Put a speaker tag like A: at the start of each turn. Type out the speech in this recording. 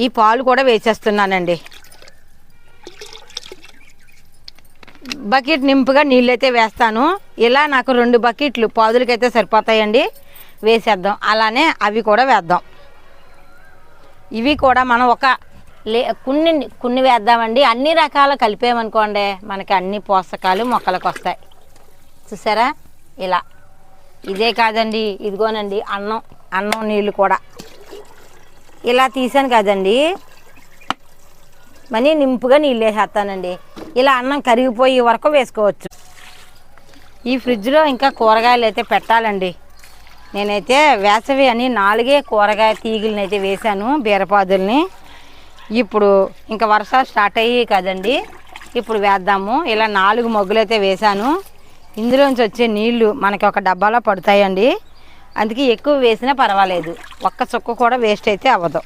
A: ఈ పాలు కూడా వేసేస్తున్నానండి. బకెట్ నింపుగా నీళ్ళైతే వేస్తాను. ఇలా నాకు 2 బకెట్లు పాదులకైతే సరిపోతాయండి. వేసేద్దాం. అలానే అవి కూడా వేద్దాం. ఇవి కూడా మనం కొన్ని వేద్దామండి. అన్ని రకాలు కలిపేమనుకోండి మనకి అన్ని పోషకాలు మొక్కలకు వస్తాయి. చూసారా ఇలా. ఇదే కాదండి, ఇదిగోనండి అన్నం నీళ్ళు కూడా ఇలా తీసాను కదండి. మనీ నింపుగా నీళ్ళు వేసేస్తానండి. ఇలా అన్నం కరిగిపోయే వరకు వేసుకోవచ్చు. ఈ ఫ్రిడ్జ్లో ఇంకా కూరగాయలు అయితే పెట్టాలండి. నేనైతే వేసవి అని 4 కూరగాయ తీగలని అయితే వేశాను, బీరపాదుల్ని. ఇప్పుడు ఇంకా వర్షాలు స్టార్ట్ అయ్యాయి కదండి, ఇప్పుడు వేద్దాము. ఇలా 4 మొగ్గులు అయితే వేశాను. ఇందులోంచి వచ్చే నీళ్లు మనకి ఒక డబ్బాలో పడతాయండి. అందుకే ఎక్కువ వేసినా పర్వాలేదు, ఒక్క చుక్క కూడా వేస్ట్ అయితే అవ్వదు.